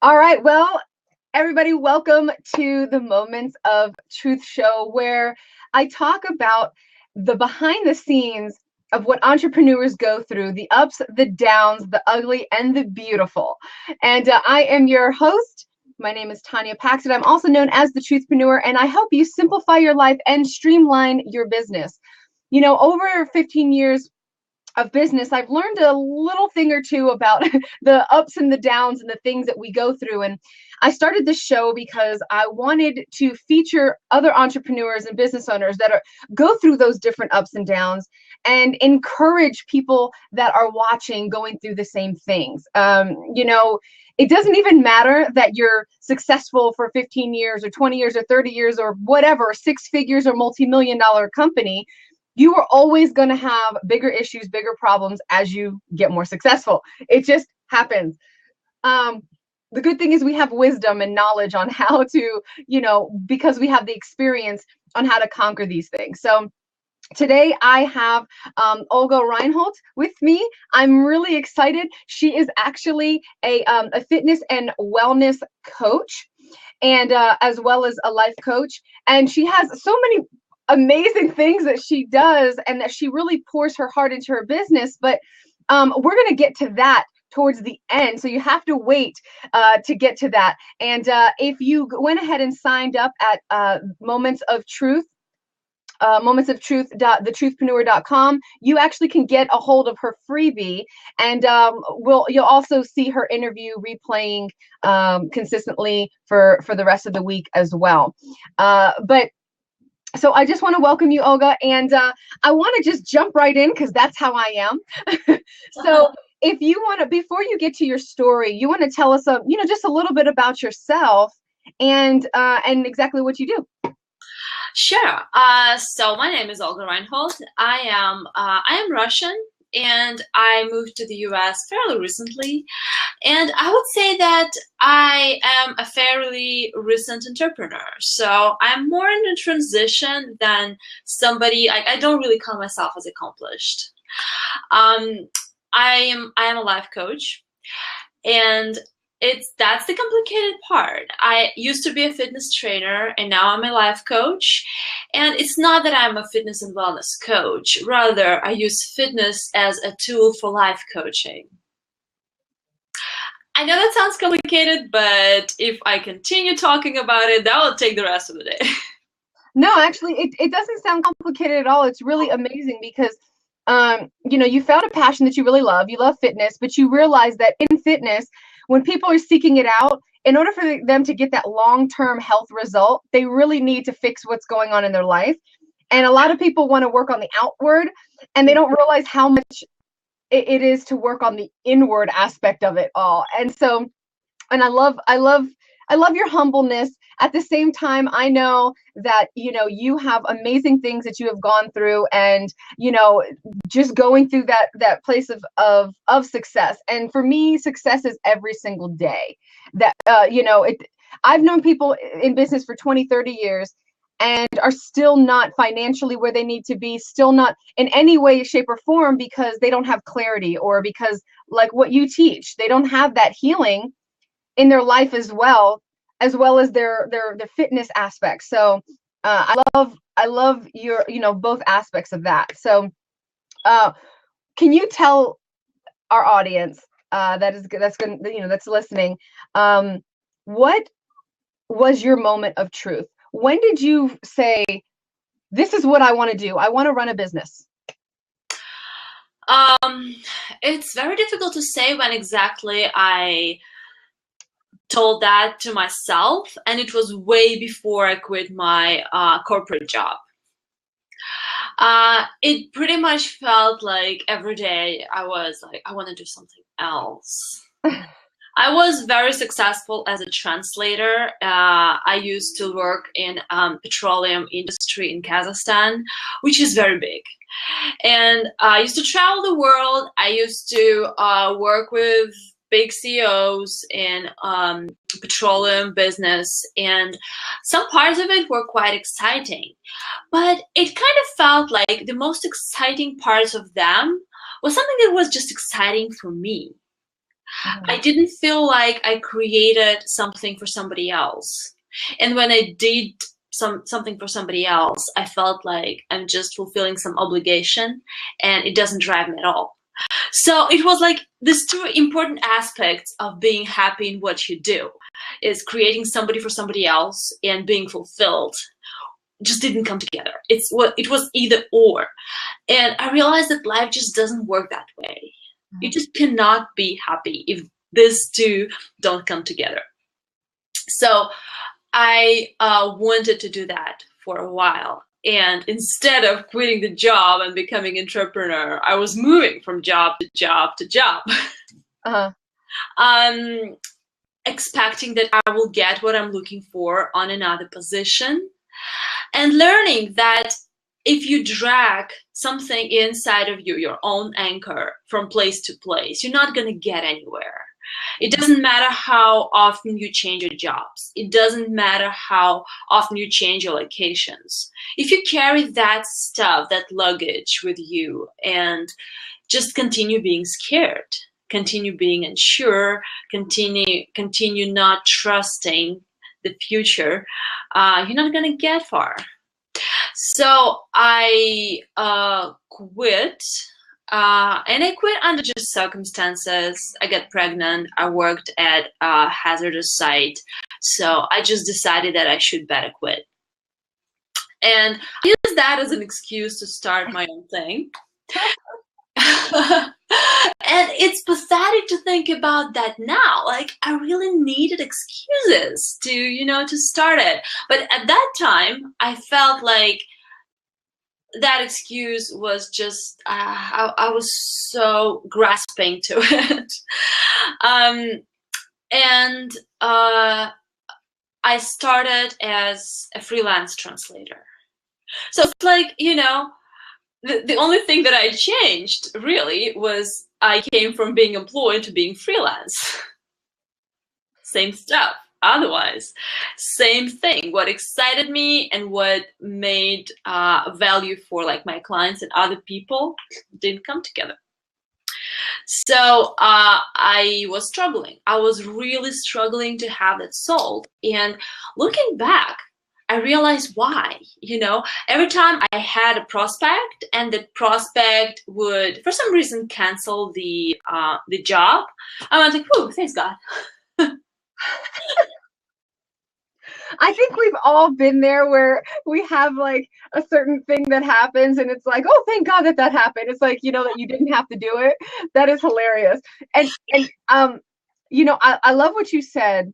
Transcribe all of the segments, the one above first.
All right, well, everybody, welcome to the Moments of Truth show, where I talk about the behind the scenes of what entrepreneurs go through, the ups, the downs, the ugly, and the beautiful. And I am your host. My name is Tanya Patxot. I'm also known as the Truthpreneur, and I help you simplify your life and streamline your business. You know, over 15 years of business, I've learned a little thing or two about the ups and the downs and the things that we go through. And I started this show because I wanted to feature other entrepreneurs and business owners that go through those different ups and downs and encourage people that are watching going through the same things. It doesn't even matter that you're successful for 15 years or 20 years or 30 years or whatever, 6 figures or multi-million-dollar company. You are always going to have bigger issues, bigger problems as you get more successful. It just happens. The good thing is we have wisdom and knowledge on how to, because we have the experience on how to conquer these things. So today I have Olga Reinholdt with me. I'm really excited. She is actually a fitness and wellness coach, and as well as a life coach. And she has so many amazing things that she does, and that she really pours her heart into her business. But we're going to get to that towards the end, so you have to wait to get to that. And if you went ahead and signed up at Moments of Truth, theTruthpreneur.com, you actually can get a hold of her freebie, and you'll also see her interview replaying consistently for the rest of the week as well. So I just want to welcome you, Olga, and I want to just jump right in because that's how I am. So if you want to, before you get to your story, you want to tell us, just a little bit about yourself and exactly what you do. Sure. So my name is Olga Reinholdt. I am Russian, and I moved to the US fairly recently. And I would say that I am a fairly recent entrepreneur. So I'm more in a transition than somebody. I don't really call myself as accomplished. I am a life coach, and that's the complicated part. I used to be a fitness trainer, and now I'm a life coach. And it's not that I'm a fitness and wellness coach. Rather, I use fitness as a tool for life coaching. I know that sounds complicated, but if I continue talking about it, that will take the rest of the day. No, actually, it doesn't sound complicated at all. It's really amazing because, you found a passion that you really love. You love fitness, but you realize that in fitness, when people are seeking it out, in order for them to get that long-term health result, they really need to fix what's going on in their life. And a lot of people want to work on the outward, and they don't realize how much it is to work on the inward aspect of it all. And so, and I love your humbleness. At the same time, I know that, you have amazing things that you have gone through, and, just going through that place of success. And for me, success is every single day that, I've known people in business for 20, 30 years and are still not financially where they need to be, still not in any way, shape, or form, because they don't have clarity, or because, like what you teach, they don't have that healing in their life as well as their fitness aspects. So I love your, both aspects of that. So can you tell our audience that's listening, what was your moment of truth? When did you say, this is what I want to do? I want to run a business. It's very difficult to say when exactly I told that to myself, and it was way before I quit my corporate job. It pretty much felt like every day I was like, I want to do something else. I was very successful as a translator. I used to work in petroleum industry in Kazakhstan, which is very big. And I used to travel the world. I used to work with big CEOs in petroleum business, and some parts of it were quite exciting. But it kind of felt like the most exciting parts of them was something that was just exciting for me. I didn't feel like I created something for somebody else. And when I did something for somebody else, I felt like I'm just fulfilling some obligation, and it doesn't drive me at all. So it was like these two important aspects of being happy in what you do, is creating somebody for somebody else and being fulfilled, just didn't come together. It was either or. And I realized that life just doesn't work that way. You just cannot be happy if these two don't come together. So I wanted to do that for a while. And instead of quitting the job and becoming an entrepreneur, I was moving from job to job to job. Expecting that I will get what I'm looking for on another position, and learning that if you drag something inside of you, your own anchor, from place to place, you're not going to get anywhere. It doesn't matter how often you change your jobs. It doesn't matter how often you change your locations. If you carry that stuff, that luggage with you, and just continue being scared, continue being unsure, continue not trusting the future, you're not going to get far. So I quit. And I quit under just circumstances. I got pregnant. I worked at a hazardous site. So I just decided that I should better quit. And I use that as an excuse to start my own thing. And it's pathetic to think about that now. Like, I really needed excuses to start it. But at that time, I felt like that excuse was just, I was so grasping to it. And I started as a freelance translator. So it's like, the only thing that I changed really was I came from being employed to being freelance. Same stuff. Otherwise, same thing. What excited me and what made value for like my clients and other people didn't come together. So I was struggling. I was really struggling to have that sold. And looking back, I realized why. Every time I had a prospect and the prospect would, for some reason, cancel the job, I was like, "Whew, thanks God." I think we've all been there where we have like a certain thing that happens and it's like, oh, thank God that happened. It's like, that you didn't have to do it. That is hilarious. And I love what you said,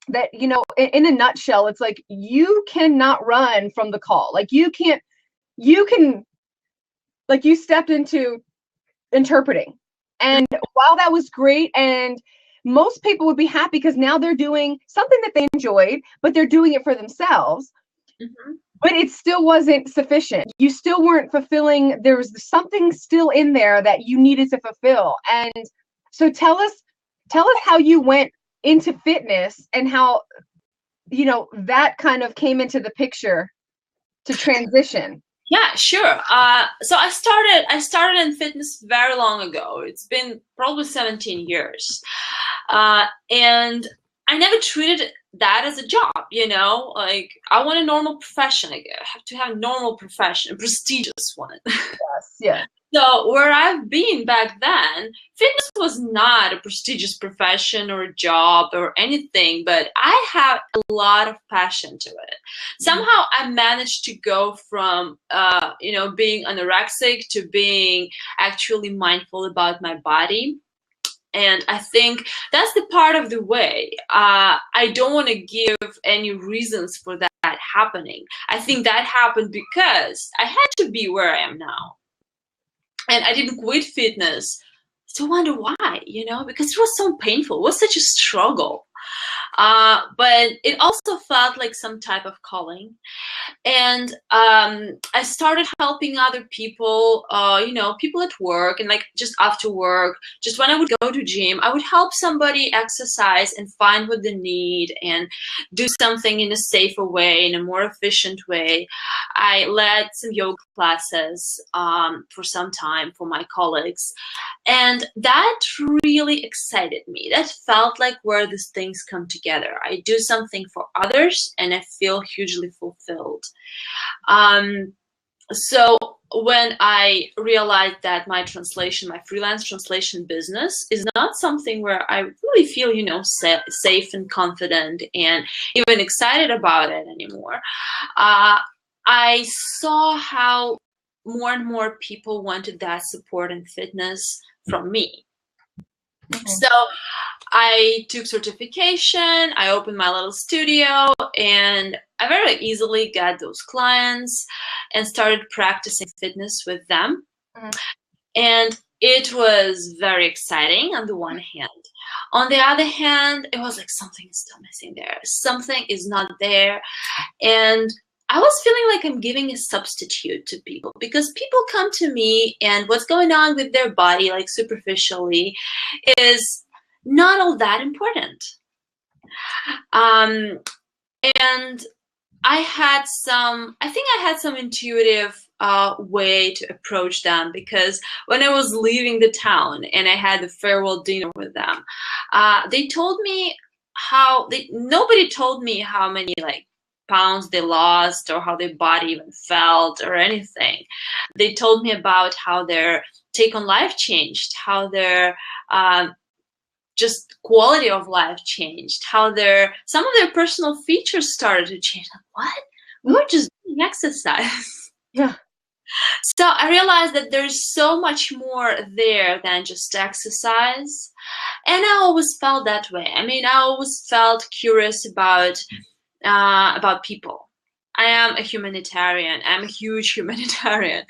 that, in a nutshell, it's like, you cannot run from the call. Like you can, like you stepped into interpreting. And while that was great, and most people would be happy because now they're doing something that they enjoyed, but they're doing it for themselves. Mm-hmm. But it still wasn't sufficient. You still weren't fulfilling. There was something still in there that you needed to fulfill. And so tell us how you went into fitness and how, that kind of came into the picture to transition. Yeah, sure. So I started in fitness very long ago. It's been probably 17 years. And I never treated that as a job, like I want a normal profession. I have to have a normal profession, a prestigious one. Yes, yeah. So where I've been back then, fitness was not a prestigious profession or a job or anything, but I have a lot of passion to it. Somehow I managed to go from, being anorexic to being actually mindful about my body. And I think that's the part of the way. I don't want to give any reasons for that happening. I think that happened because I had to be where I am now. And I didn't quit fitness to wonder why, because it was so painful. It was such a struggle. But it also felt like some type of calling. And I started helping other people, people at work, and like just after work, just when I would go to gym, I would help somebody exercise and find what they need and do something in a safer way, in a more efficient way. I led some yoga classes for some time for my colleagues, and that really excited me. That felt like where these things come together. I do something for others and I feel hugely fulfilled. So when I realized that my freelance translation business is not something where I really feel, safe and confident and even excited about it anymore, I saw how more and more people wanted that support and fitness from me. So I took certification, I opened my little studio, and I very easily got those clients and started practicing fitness with them. And it was very exciting on the one hand. On the other hand, it was like something is still missing there. Something is not there. And I was feeling like I'm giving a substitute to people, because people come to me and what's going on with their body, like superficially, is not all that important. And I think I had some intuitive way to approach them, because when I was leaving the town and I had the farewell dinner with them, they told me nobody told me how many pounds they lost or how their body even felt or anything. They told me about how their take on life changed, how their just quality of life changed, how some of their personal features started to change. Like, what? We were just doing exercise. Yeah. So I realized that there's so much more there than just exercise. And I always felt that way. I mean, I always felt curious about people. I am a humanitarian. I'm a huge humanitarian.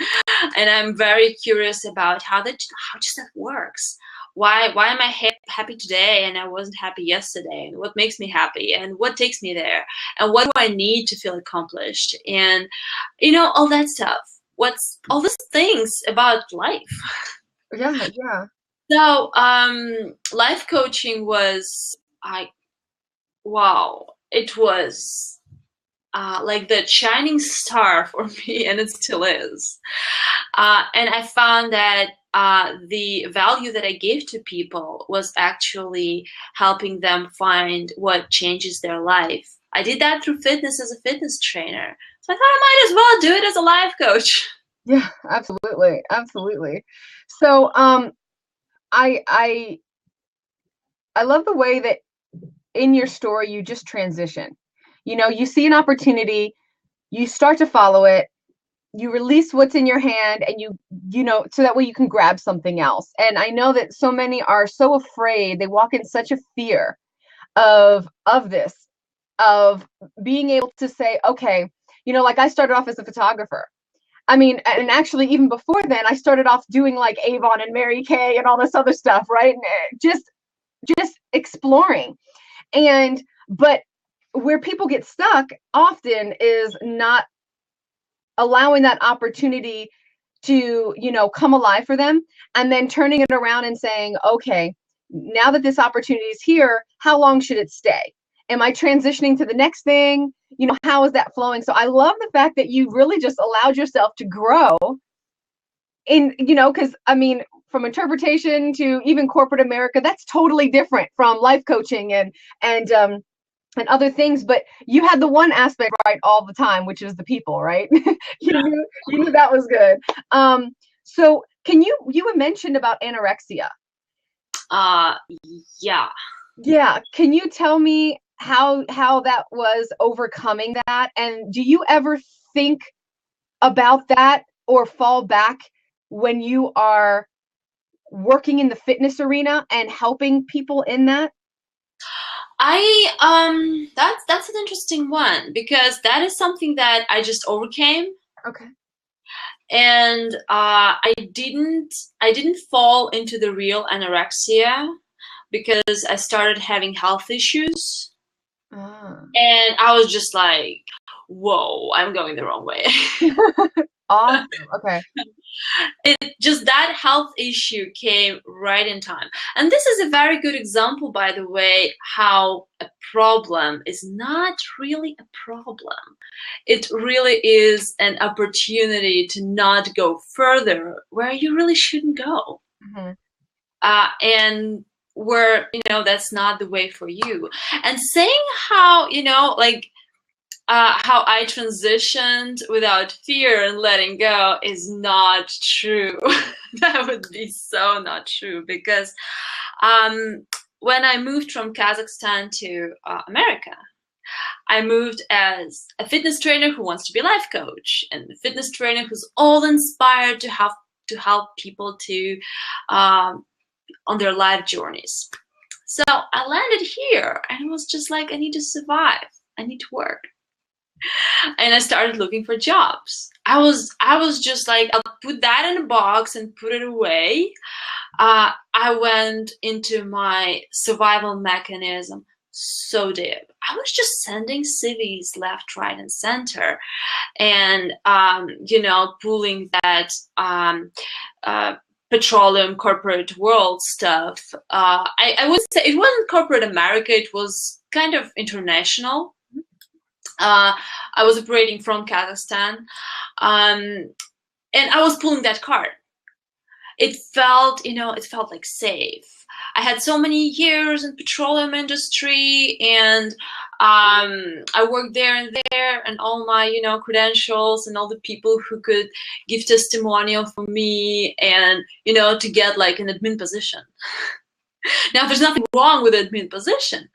And I'm very curious about how just that works. Why am I happy today and I wasn't happy yesterday? And what makes me happy? And what takes me there? And what do I need to feel accomplished? And, all that stuff. What's all these things about life? Yeah. So life coaching was, wow, it was like the shining star for me, and it still is. And I found that the value that I gave to people was actually helping them find what changes their life. I did that through fitness as a fitness trainer. So I thought I might as well do it as a life coach. Yeah, absolutely. Absolutely. So I love the way that in your story you just transition. You see an opportunity, you start to follow it, you release what's in your hand, and so that way you can grab something else. And I know that so many are so afraid, they walk in such a fear of this, of being able to say, okay, like I started off as a photographer. I mean, and actually even before then, I started off doing like Avon and Mary Kay and all this other stuff, right? And just exploring. But where people get stuck often is not allowing that opportunity to, come alive for them, and then turning it around and saying, okay, now that this opportunity is here, how long should it stay? Am I transitioning to the next thing? How is that flowing? So I love the fact that you really just allowed yourself to grow in, because I mean, from interpretation to even corporate America, that's totally different from life coaching and other things. But you had the one aspect right all the time, which is the people, right? you knew that was good. So can you mentioned about anorexia? Yeah. Yeah. Can you tell me how that was overcoming that? And do you ever think about that or fall back when you are working in the fitness arena and helping people in that? That's an interesting one, because that is something that I just overcame. Okay. And I didn't fall into the real anorexia, because I started having health issues. Ah. And I was just like, whoa, I'm going the wrong way. Awesome. Okay. It just, that health issue came right in time. And this is a very good example, by the way, how a problem is not really a problem. It really is an opportunity to not go further where you really shouldn't go. Mm-hmm. And where, that's not the way for you. And saying how, like, how I transitioned without fear and letting go is not true. That would be so not true, because when I moved from Kazakhstan to America, I moved as a fitness trainer who wants to be a life coach, and a fitness trainer who's all inspired to help people to on their life journeys. So I landed here, and it was just like, I need to survive. I need to work. And I started looking for jobs. I was just like, I'll put that in a box and put it away. I went into my survival mechanism so deep. I was just sending CVs left, right, and center, and pulling that petroleum corporate world stuff. I would say it wasn't corporate America. It was kind of international. I was operating from Kazakhstan, and I was pulling that card. It felt like safe. I had so many years in petroleum industry, and I worked there and there, and all my credentials and all the people who could give testimonial for me, and to get like an admin position. Now, there's nothing wrong with admin position,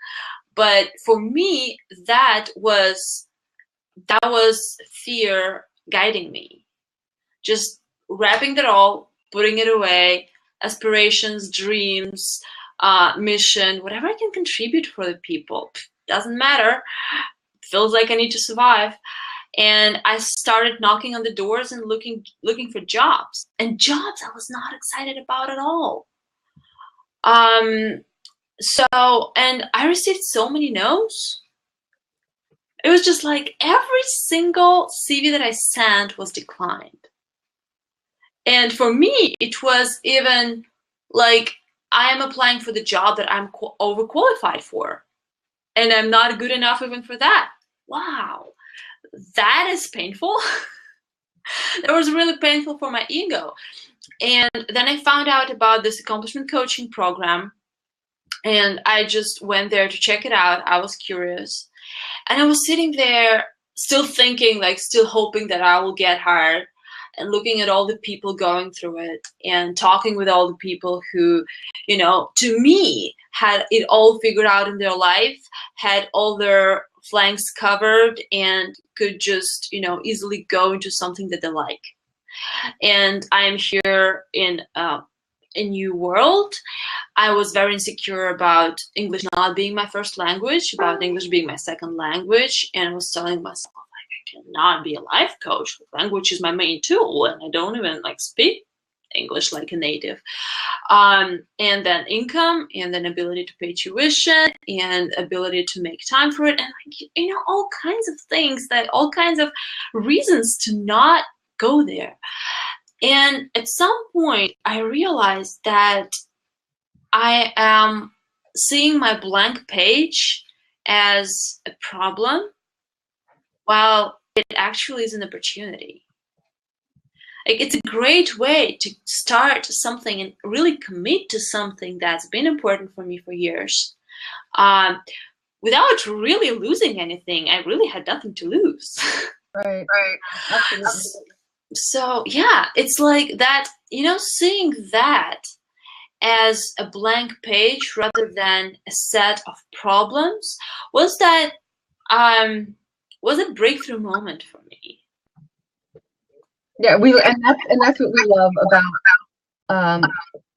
but for me, that was fear guiding me, just wrapping it all, putting it away, aspirations, dreams, mission, whatever I can contribute for the people. Doesn't matter. Feels like I need to survive. And I started knocking on the doors and looking for jobs. And jobs I was not excited about at all. And I received so many no's. It was just like every single CV that I sent was declined. And for me, it was even like, I am applying for the job that I'm overqualified for, and I'm not good enough even for that. Wow, that is painful. That was really painful for my ego. And then I found out about this accomplishment coaching program, and I just went there to check it out. I was curious. And I was sitting there still thinking, like, still hoping that I will get hired, and looking at all the people going through it, and talking with all the people who, to me, had it all figured out in their life, had all their flanks covered, and could just, easily go into something that they like. And I'm here in a new world. I was very insecure about English not being my first language, about English being my second language, and I was telling myself, like, I cannot be a life coach. Language is my main tool, and I don't even speak English like a native. And then income, and then ability to pay tuition, and ability to make time for it, and all kinds of things, all kinds of reasons to not go there. And at some point, I realized that I am seeing my blank page as a problem, while it actually is an opportunity. Like, it's a great way to start something and really commit to something that's been important for me for years, without really losing anything. I really had nothing to lose. Right. Absolutely. So yeah, it's like that, seeing that as a blank page rather than a set of problems was a breakthrough moment for me. Yeah, and that's what we love about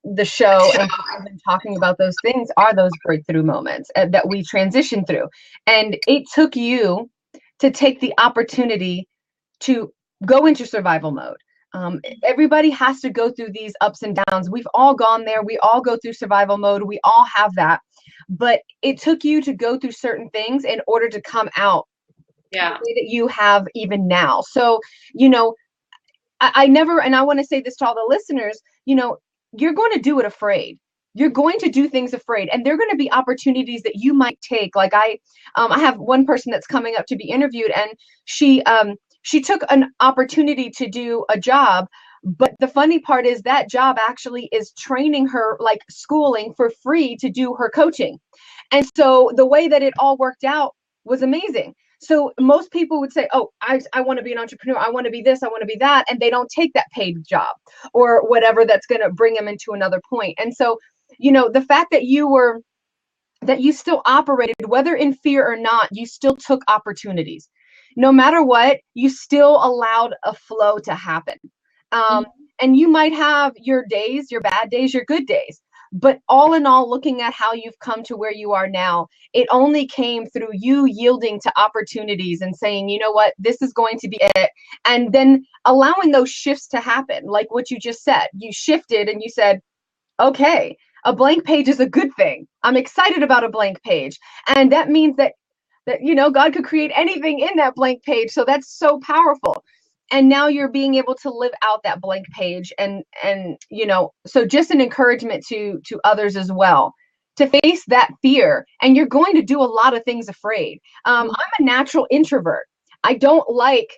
the show, and even talking about those things, are those breakthrough moments that we transition through. And it took you to take the opportunity to go into survival mode. Everybody has to go through these ups and downs. We've all gone there. We all go through survival mode. We all have that. but it took you to go through certain things in order to come out the Yeah. way that you have even now. So, you know, I never, and I want to say this to all the listeners, you know, you're going to do it afraid. You're going to do things afraid, and there are going to be opportunities that you might take. Like I have one person that's coming up to be interviewed, and she took an opportunity to do a job. But the funny part is that job actually is training her, like schooling for free to do her coaching. And so the way that it all worked out was amazing. So most people would say, oh, I want to be an entrepreneur. I want to be this. I want to be that. And they don't take that paid job or whatever that's going to bring them into another point. And so, you know, the fact that you still operated, whether in fear or not, you still took opportunities. No matter what, you still allowed a flow to happen. Um, and you might have your days, your bad days, your good days. But all in all, looking at how you've come to where you are now, it only came through you yielding to opportunities and saying, you know what, this is going to be it. And then allowing those shifts to happen, like what you just said. You shifted and you said, okay, a blank page is a good thing. I'm excited about a blank page. And that means that you know, God could create anything in that blank page. So that's so powerful. And now you're being able to live out that blank page. And you know, so just an encouragement to others as well, to face that fear. And you're going to do a lot of things afraid. I'm a natural introvert. I don't like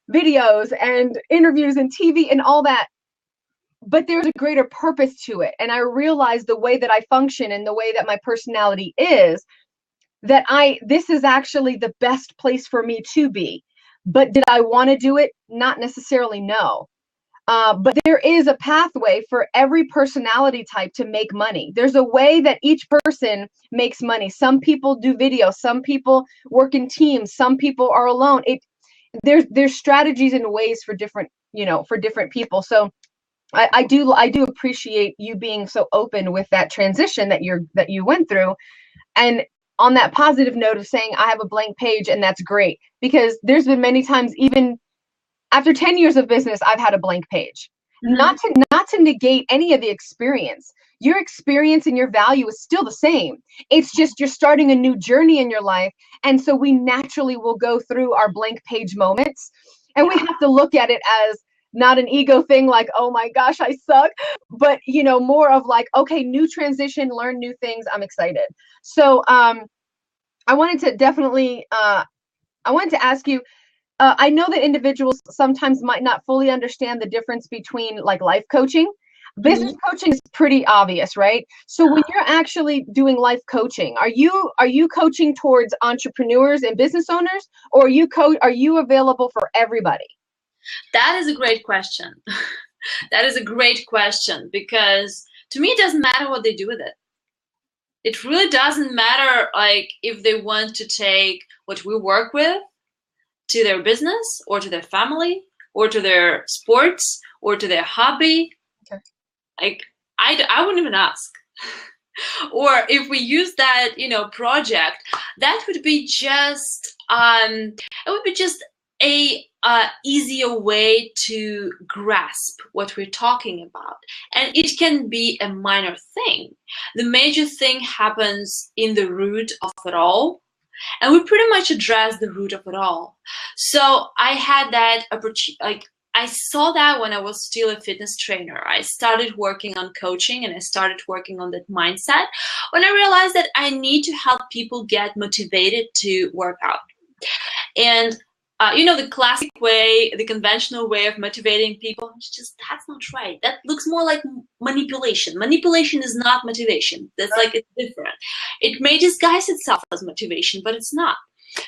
videos and interviews and TV and all that, but there's a greater purpose to it. And I realize the way that I function and the way that my personality is, that this is actually the best place for me to be. But did I want to do it? Not necessarily, no. But there is a pathway for every personality type to make money. There's a way that each person makes money. Some people do video, some people work in teams, some people are alone. There's strategies and ways for different, you know, for different people. So I do appreciate you being so open with that transition that you went through. And on that positive note of saying I have a blank page, and that's great, because there's been many times, even after 10 years of business, I've had a blank page. Not to negate any of the experience. Your experience and your value is still the same. It's just you're starting a new journey in your life. And so we naturally will go through our blank page moments, and we have to look at it as not an ego thing like, oh my gosh, I suck, but you know, more of like, okay, new transition, learn new things. I'm excited. So I wanted to definitely, I wanted to ask you, I know that individuals sometimes might not fully understand the difference between like life coaching. Business coaching is pretty obvious, right? So when you're actually doing life coaching, are you coaching towards entrepreneurs and business owners, or are you available for everybody? That is a great question. That is a great question, because to me, it doesn't matter what they do with it. It really doesn't matter, like, if they want to take what we work with to their business or to their family or to their sports or to their hobby. Okay. Like, I wouldn't even ask. Or if we use that, you know, project, that would be just, it would be just a easier way to grasp what we're talking about. And it can be a minor thing. The major thing happens in the root of it all. And we pretty much address the root of it all. So I had that opportunity, like, I saw that when I was still a fitness trainer. I started working on coaching, and I started working on that mindset when I realized that I need to help people get motivated to work out. And you know, the classic way, the conventional way of motivating people, that's not right. That looks more like manipulation. Manipulation is not motivation. That's like, it's different. It may disguise itself as motivation, but it's not.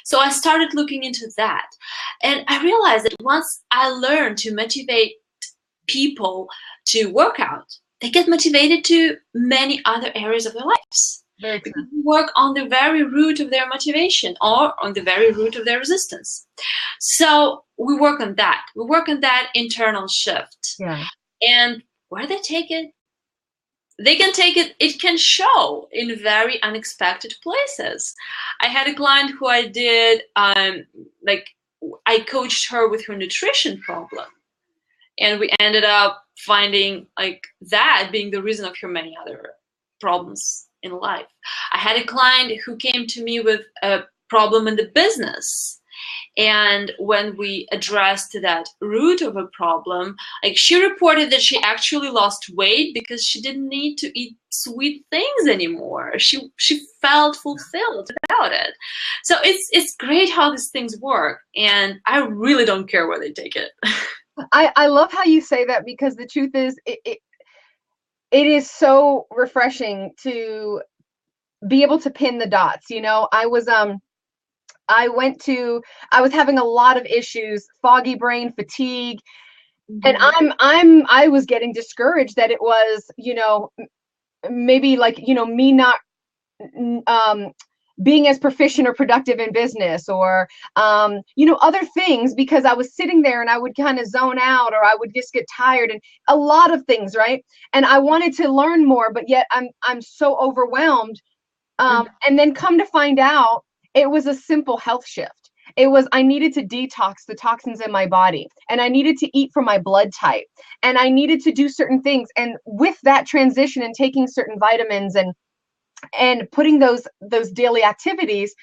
So I started looking into that. And I realized that once I learned to motivate people to work out, they get motivated to many other areas of their lives. Very true. We work on the very root of their motivation, or on the very root of their resistance. So we work on that. We work on that internal shift. Yeah. And where they take it, they can take it, it can show in very unexpected places. I had a client who I did, like, I coached her with her nutrition problem. And we ended up finding, like, that being the reason of her many other problems in life. I had a client who came to me with a problem in the business. And when we addressed that root of a problem, like she reported that she actually lost weight because she didn't need to eat sweet things anymore. She felt fulfilled about it. So it's great how these things work, and I really don't care where they take it. I love how you say that, because the truth is, it is so refreshing to be able to pin the dots. You know, I was having a lot of issues, foggy brain, fatigue, and I was getting discouraged that it was, you know, maybe like, you know, me not being as proficient or productive in business, or you know, other things, because I was sitting there and I would kind of zone out, or I would just get tired, and a lot of things, right? And I wanted to learn more, but yet I'm so overwhelmed. And then come to find out, it was a simple health shift. It was, I needed to detox the toxins in my body, and I needed to eat for my blood type, and I needed to do certain things. And with that transition and taking certain vitamins and putting those daily activities,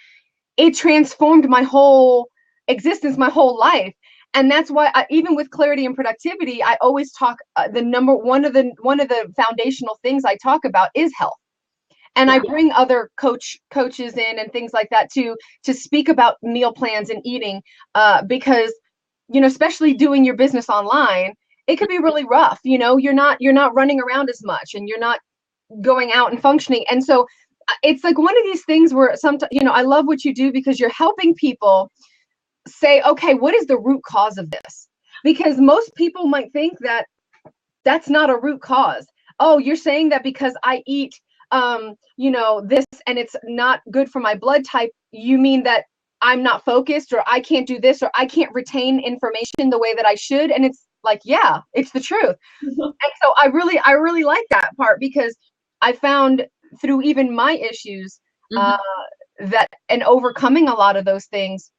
it transformed my whole existence, my whole life. And that's why even with clarity and productivity, I always talk, one of the foundational things I talk about is health. And I bring other coaches in and things like that to speak about meal plans and eating, because, you know, especially doing your business online, it could be really rough. You know, you're not running around as much, and you're not going out and functioning. And so it's like one of these things where sometimes, you know, I love what you do, because you're helping people say, okay, what is the root cause of this? Because most people might think that that's not a root cause. Oh, you're saying that because I eat you know, this, and it's not good for my blood type, you mean that I'm not focused, or I can't do this, or I can't retain information the way that I should? And it's like, yeah, it's the truth. And so I really like that part, because I found through even my issues, that, and overcoming a lot of those things,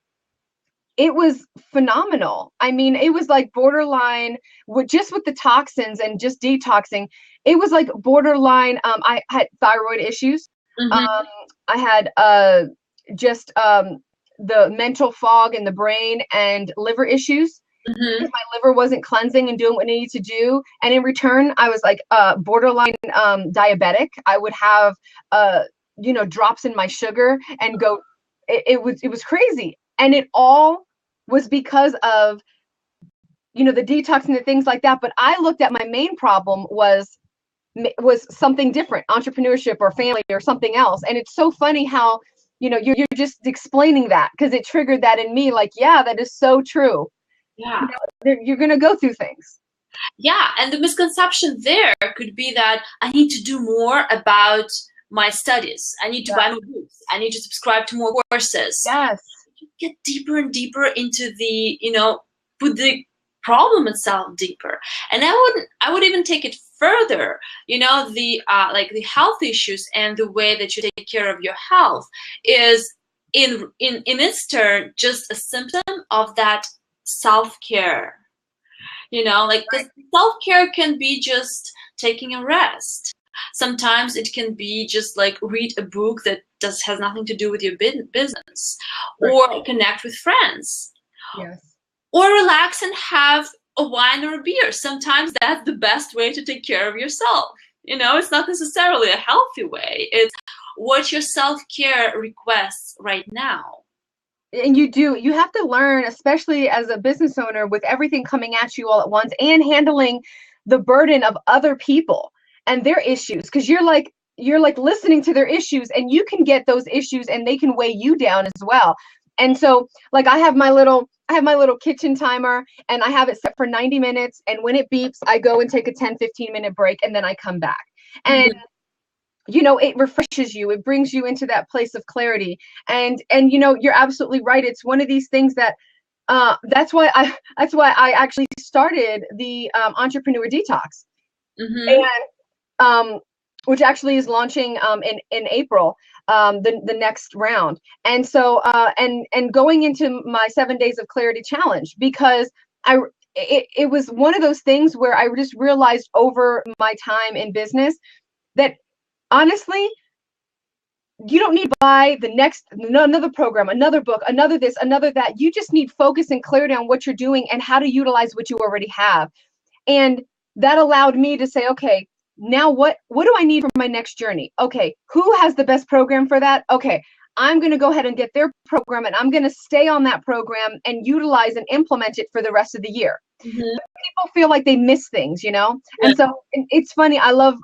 it was phenomenal. I mean, it was like borderline with the toxins and just detoxing. It was like borderline. I had thyroid issues. I had just the mental fog in the brain, and liver issues. My liver wasn't cleansing and doing what it needed to do. And in return, I was like borderline diabetic. I would have you know, drops in my sugar, and go. It was crazy. And it all was because of, you know, the detox and the things like that. But I looked at my main problem was something different, entrepreneurship or family or something else. And it's so funny how, you know, you're just explaining that, because it triggered that in me. Like, yeah, that is so true. Yeah. You know, you're going to go through things. Yeah. And the misconception there could be that I need to do more about my studies. I need to buy more books. I need to subscribe to more courses. Yes. Get deeper and deeper into the, you know, put the problem itself deeper. And I would even take it further. You know, the like the health issues and the way that you take care of your health is in its turn just a symptom of that self-care. You know, like the self-care can be just taking a rest. Sometimes it can be just like read a book that has nothing to do with your business, or connect with friends, or relax and have a wine or a beer. Sometimes that's the best way to take care of yourself. You know, it's not necessarily a healthy way. It's what your self-care requests right now. And you have to learn, especially as a business owner, with everything coming at you all at once, and handling the burden of other people and their issues, because you're like listening to their issues, and you can get those issues and they can weigh you down as well. And so, like, I have my little kitchen timer, and I have it set for 90 minutes. And when it beeps, I go and take a 10-15 minute break, and then I come back. And you know, it refreshes you. It brings you into that place of clarity. And you know, you're absolutely right. It's one of these things that that's why I actually started the Entrepreneur Detox. And which actually is launching in April, the next round. And so and going into my 7 days of clarity challenge, because it was one of those things where I just realized over my time in business that honestly, you don't need to buy the next, another program, another book, another this, another that. You just need focus and clarity on what you're doing and how to utilize what you already have. And that allowed me to say, okay, now what do I need for my next journey? Okay, who has the best program for that? Okay, I'm going to go ahead and get their program, and I'm going to stay on that program and utilize and implement it for the rest of the year. Mm-hmm. People feel like they miss things, you know? Yeah. And so it's funny. I love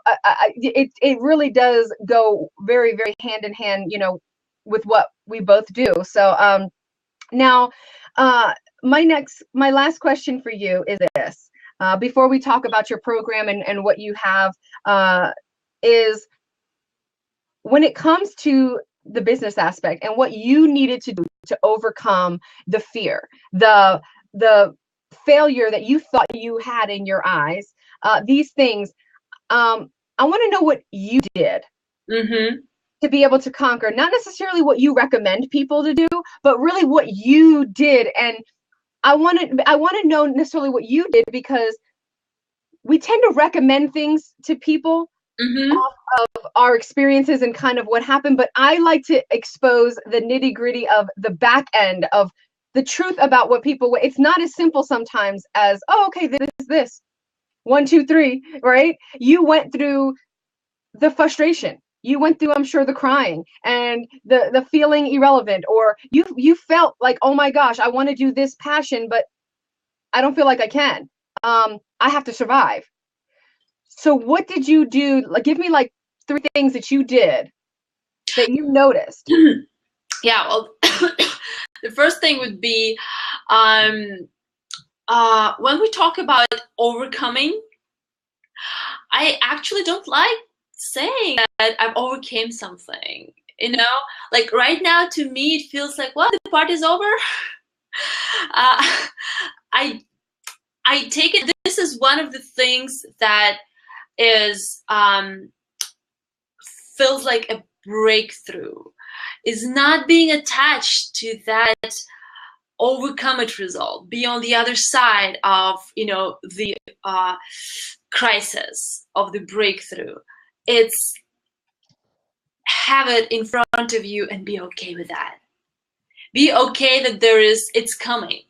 it really does go very, very hand in hand, you know, with what we both do. So now my last question for you is this. Before we talk about your program and what you have, is when it comes to the business aspect and what you needed to do to overcome the fear, the failure that you thought you had in your eyes, these things, I want to know what you did to be able to conquer, not necessarily what you recommend people to do, but really what you did. And I want to know necessarily what you did, because we tend to recommend things to people off of our experiences and kind of what happened. But I like to expose the nitty gritty of the back end of the truth about what people, it's not as simple sometimes as, oh, okay, this, 1, 2, 3, right? You went through the frustration. You went through, I'm sure, the crying and the feeling irrelevant, or you felt like, oh my gosh, I want to do this passion, but I don't feel like I can. I have to survive. So what did you do? Like, give me like 3 things that you did that you noticed. Yeah, well, the first thing would be when we talk about overcoming, I actually don't like saying that I've overcame something. You know, like right now to me it feels like, well, the party's over. I take it this is one of the things that is feels like a breakthrough, is not being attached to that overcome it result, be on the other side of, you know, the crisis of the breakthrough. It's have it in front of you and be okay with that. Be okay that it's coming.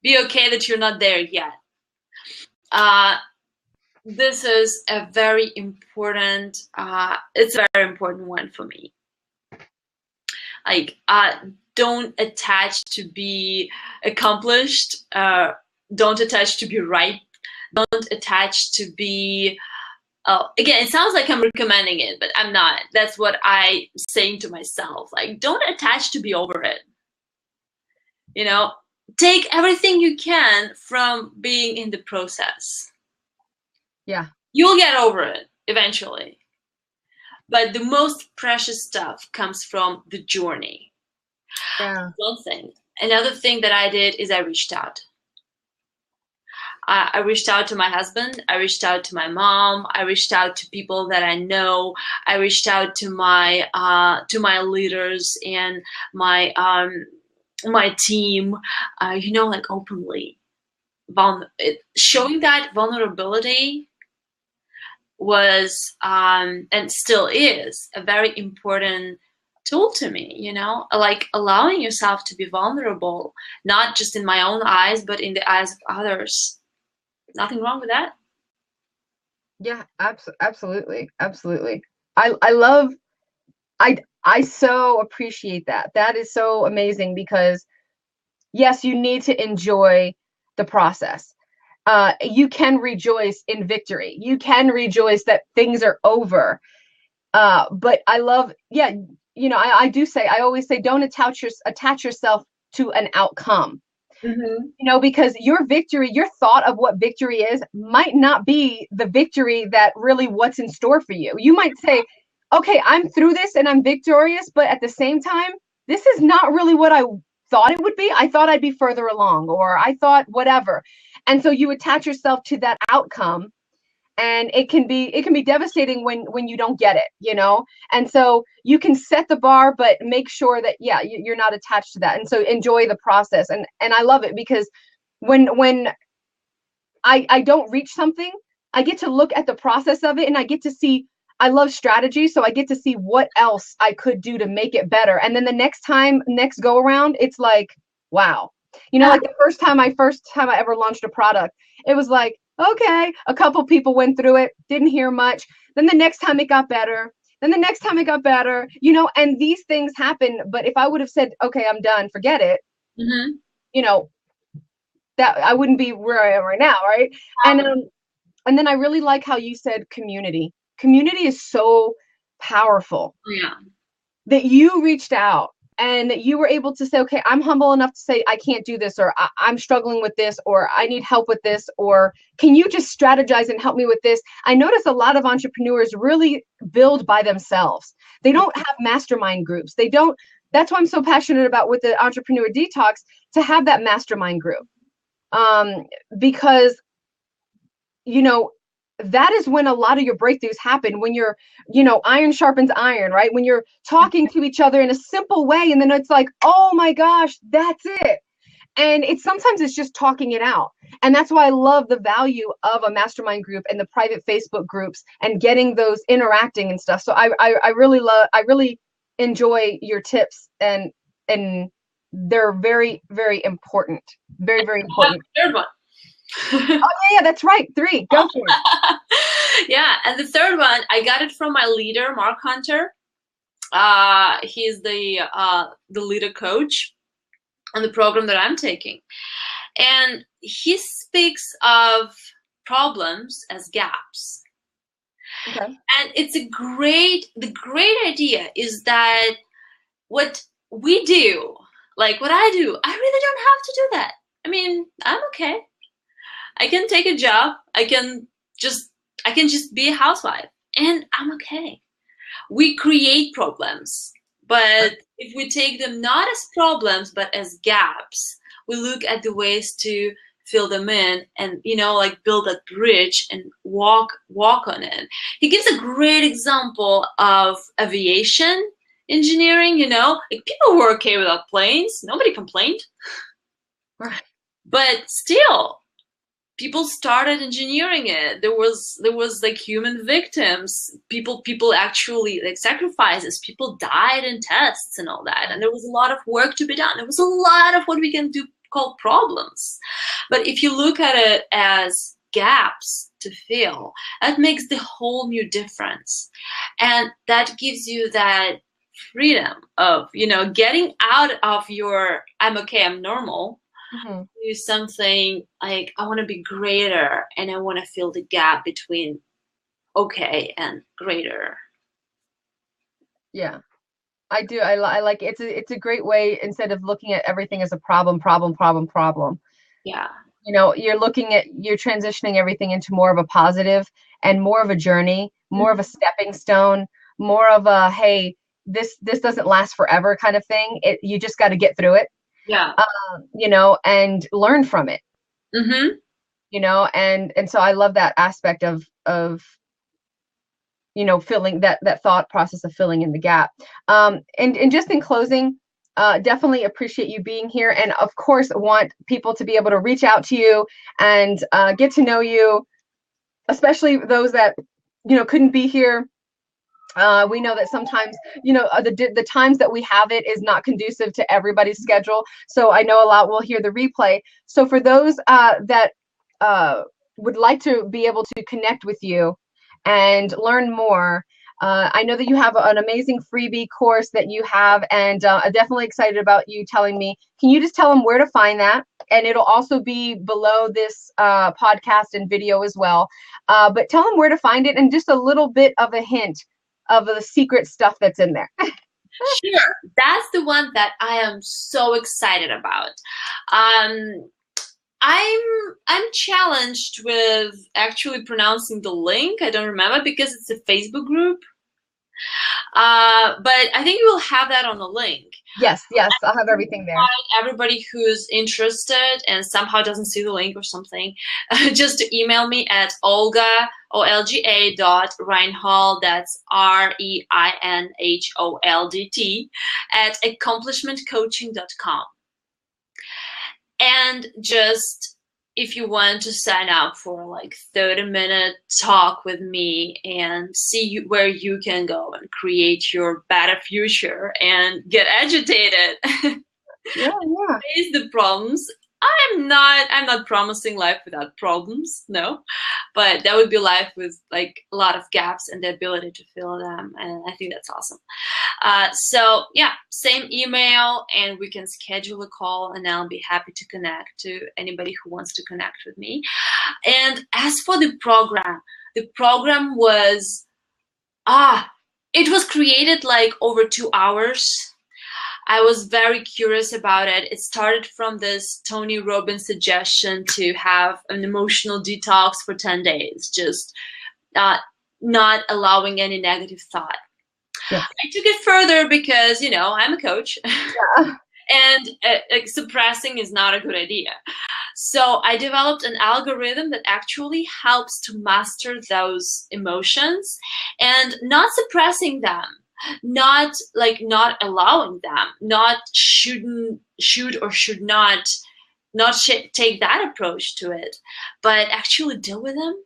Be okay that you're not there yet. This is a very important, it's a very important one for me. Like, don't attach to be accomplished. Don't attach to be right. Don't attach to be, again, it sounds like I'm recommending it, but I'm not. That's what I'm saying to myself. Like, don't attach to be over it. You know, take everything you can from being in the process. Yeah. You'll get over it eventually. But the most precious stuff comes from the journey. Yeah. One thing. Another thing that I did is I reached out. I reached out to my husband. I reached out to my mom. I reached out to people that I know. I reached out to my leaders and my team. You know, like openly. Showing that vulnerability was and still is a very important tool to me, you know, like allowing yourself to be vulnerable, not just in my own eyes, but in the eyes of others. Nothing wrong with that. Yeah, absolutely. Absolutely. I so appreciate that. That is so amazing, because yes, you need to enjoy the process. You can rejoice in victory. You can rejoice that things are over. But I love, yeah, you know, I always say, don't attach yourself to an outcome. You know, because your victory, your thought of what victory is might not be the victory that really what's in store for you. You might say, okay, I'm through this and I'm victorious, but at the same time, this is not really what I thought it would be. I thought I'd be further along, or I thought whatever. And so you attach yourself to that outcome, and it can be devastating when you don't get it, you know. And so you can set the bar, but make sure that, yeah, you're not attached to that. And so enjoy the process. And I love it, because when I don't reach something, I get to look at the process of it, and I get to see I love strategy, so I get to see what else I could do to make it better. And then the next go around, it's like, wow. Like the first time I ever launched a product, it was like, okay, a couple people went through it, didn't hear much. Then the next time it got better. Then the next time it got better, and these things happen. But if I would have said, okay, I'm done, forget it, Mm-hmm. that I wouldn't be where I am right now, right? And then I really like how you said community. Community is so powerful. Yeah. That you reached out and that you were able to say, okay, I'm humble enough to say I can't do this, or I'm struggling with this, or I need help with this, or can you just strategize and help me with this? I notice a lot of entrepreneurs really build by themselves. They don't have mastermind groups. That's why I'm so passionate about with the Entrepreneur Detox, to have that mastermind group. Because that is when a lot of your breakthroughs happen, when you're, iron sharpens iron, right? When you're talking to each other in a simple way, and then it's like, oh my gosh, that's it. And sometimes it's just talking it out. And that's why I love the value of a mastermind group and the private Facebook groups and getting those interacting and stuff. So I really enjoy your tips, and they're very, very important. Very, very important. Third one. Oh yeah, that's right. 3. Go for it. Yeah, and the third one, I got it from my leader, Mark Hunter. He's the leader coach on the program that I'm taking, and he speaks of problems as gaps. Okay. And it's the great idea is that what we do, like what I do, I really don't have to do that. I mean, I'm okay. I can take a job. I can just be a housewife, and I'm okay. We create problems, but if we take them not as problems but as gaps, we look at the ways to fill them in, and like build that bridge and walk on it. He gives a great example of aviation engineering. Like people who are okay without planes, nobody complained, Right. but still people started engineering it. There was like human victims. People actually, like, sacrifices. People died in tests and all that. And there was a lot of work to be done. There was a lot of what we can do called problems. But if you look at it as gaps to fill, that makes the whole new difference. And that gives you that freedom of, getting out of your I'm okay, I'm normal, do something like I want to be greater, and I want to fill the gap between okay and greater. Yeah, I do. I like it. It's a great way, instead of looking at everything as a problem. Yeah. You're transitioning everything into more of a positive and more of a journey, more of a stepping stone, more of a, hey, this doesn't last forever kind of thing. You just got to get through it. Yeah. And learn from it. Mm-hmm. And so I love that aspect of filling that thought process of filling in the gap. And just in closing, definitely appreciate you being here, and of course want people to be able to reach out to you and get to know you, especially those that couldn't be here. We know that sometimes, the times that we have it is not conducive to everybody's schedule. So I know a lot will hear the replay. So for those that would like to be able to connect with you and learn more, I know that you have an amazing freebie course that you have, and I'm definitely excited about you telling me. Can you just tell them where to find that? And it'll also be below this podcast and video as well. But tell them where to find it, and just a little bit of a hint of the secret stuff that's in there. Sure. That's the one that I am so excited about. I'm challenged with actually pronouncing the link. I don't remember because it's a Facebook group. But I think we'll have that on the link. Yes, I'll have everything there. Everybody who's interested and somehow doesn't see the link or something, just to email me at Olga, Olga.Reinholdt, that's Reinholdt, @accomplishmentcoaching.com. And just if you want to sign up for like 30-minute talk with me and see where you can go and create your better future and get agitated, Yeah, yeah. face the problems. I'm not promising life without problems, no, but that would be life with like a lot of gaps and the ability to fill them, and I think that's awesome. So yeah, same email, and we can schedule a call, and I'll be happy to connect to anybody who wants to connect with me. And as for the program was it was created like over 2 hours. I was very curious about it. It started from this Tony Robbins suggestion to have an emotional detox for 10 days, just not allowing any negative thought. Yeah. I took it further because, you know, I'm a coach. Yeah. And suppressing is not a good idea. So I developed an algorithm that actually helps to master those emotions and not suppressing them, not allowing them, not should or should not take that approach to it, but actually deal with them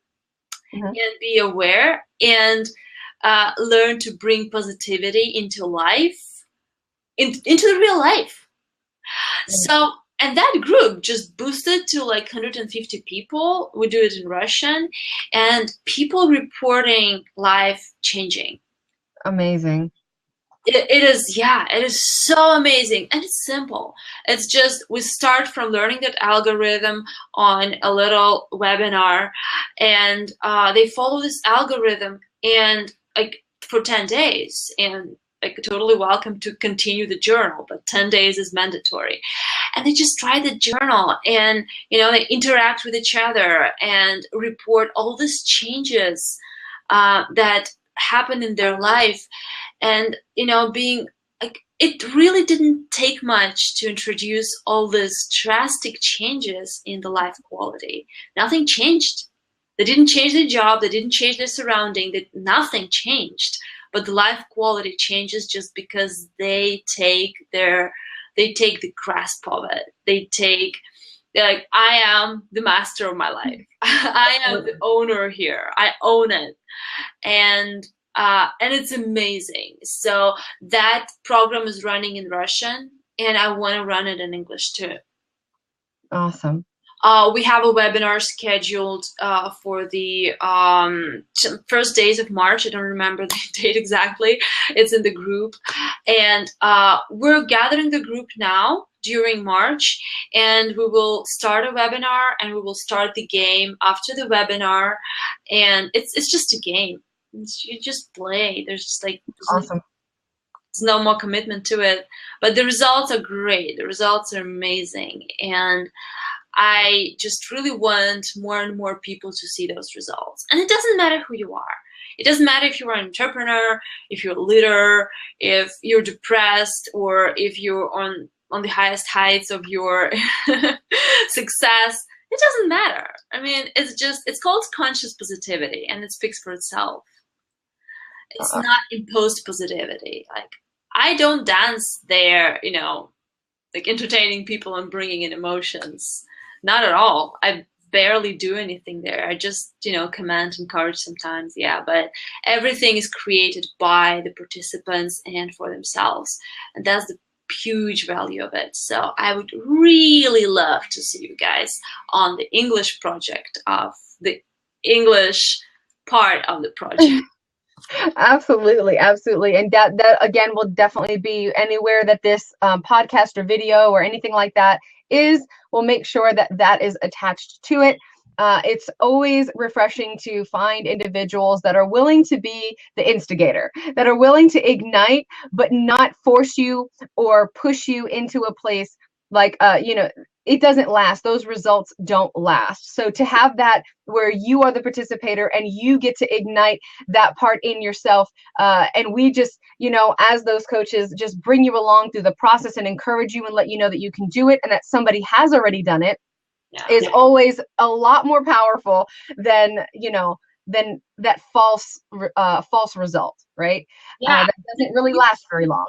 and be aware and learn to bring positivity into life, into the real life. So, and that group just boosted to like 150 people. We do it in Russian, and people reporting life changing. Amazing. It is so amazing, and it's simple. It's just we start from learning that algorithm on a little webinar, and they follow this algorithm and like for 10 days, and like totally welcome to continue the journal, but 10 days is mandatory. And they just try the journal, and you know, they interact with each other and report all these changes that happen in their life. And you know, being like, it really didn't take much to introduce all these drastic changes in the life quality. Nothing changed. They didn't change their job, they didn't change their surrounding, nothing changed. But the life quality changes just because they take the grasp of it. They're like, I am the master of my life. I am the owner here. I own it. And it's amazing. So that program is running in Russian, and I want to run it in English too. Awesome. We have a webinar scheduled for the first days of March. I don't remember the date exactly. It's in the group. And we're gathering the group now during March, and we will start a webinar, and we will start the game after the webinar. And it's just a game. You just play. There's just like awesome. There's no more commitment to it. But the results are great. The results are amazing. And I just really want more and more people to see those results. And it doesn't matter who you are. It doesn't matter if you're an entrepreneur, if you're a leader, if you're depressed, or if you're on the highest heights of your success. It doesn't matter. I mean, it's called conscious positivity, and it speaks for itself. It's not imposed positivity. Like, I don't dance there, you know, like entertaining people and bringing in emotions. Not at all. I barely do anything there. I just, you know, command and encourage sometimes, yeah, but everything is created by the participants and for themselves. And that's the huge value of it. So I would really love to see you guys on the English project of the English part of the project. Absolutely, absolutely. And that again will definitely be anywhere that this podcast or video or anything like that is. We'll make sure that that is attached to it. It's always refreshing to find individuals that are willing to be the instigator, that are willing to ignite, but not force you or push you into a place like, you know, it doesn't last. Those results don't last. So to have that where you are the participator and you get to ignite that part in yourself, and we just, you know, as those coaches, just bring you along through the process and encourage you and let you know that you can do it and that somebody has already done it, is always a lot more powerful than, you know, than that false result, right? Yeah. That doesn't really last very long.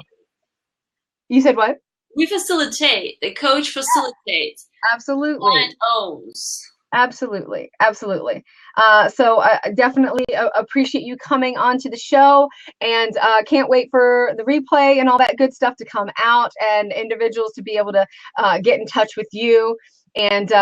You said what? We facilitate. The coach facilitates. Absolutely. Client owns. Absolutely, absolutely. So I definitely appreciate you coming onto the show, and can't wait for the replay and all that good stuff to come out, and individuals to be able to get in touch with you. And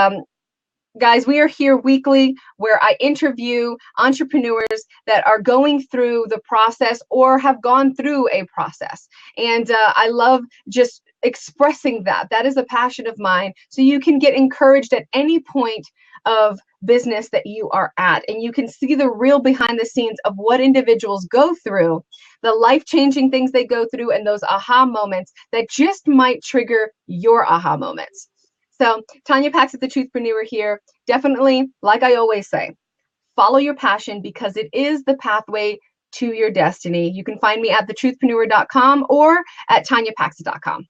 guys, we are here weekly where I interview entrepreneurs that are going through the process or have gone through a process. And I love just expressing that. That is a passion of mine. So you can get encouraged at any point of business that you are at, and you can see the real behind the scenes of what individuals go through, the life-changing things they go through, and those aha moments that just might trigger your aha moments. So Tanya Patxot, the Truthpreneur here. Definitely, like I always say, follow your passion because it is the pathway to your destiny. You can find me at thetruthpreneur.com or at tanyapatxot.com.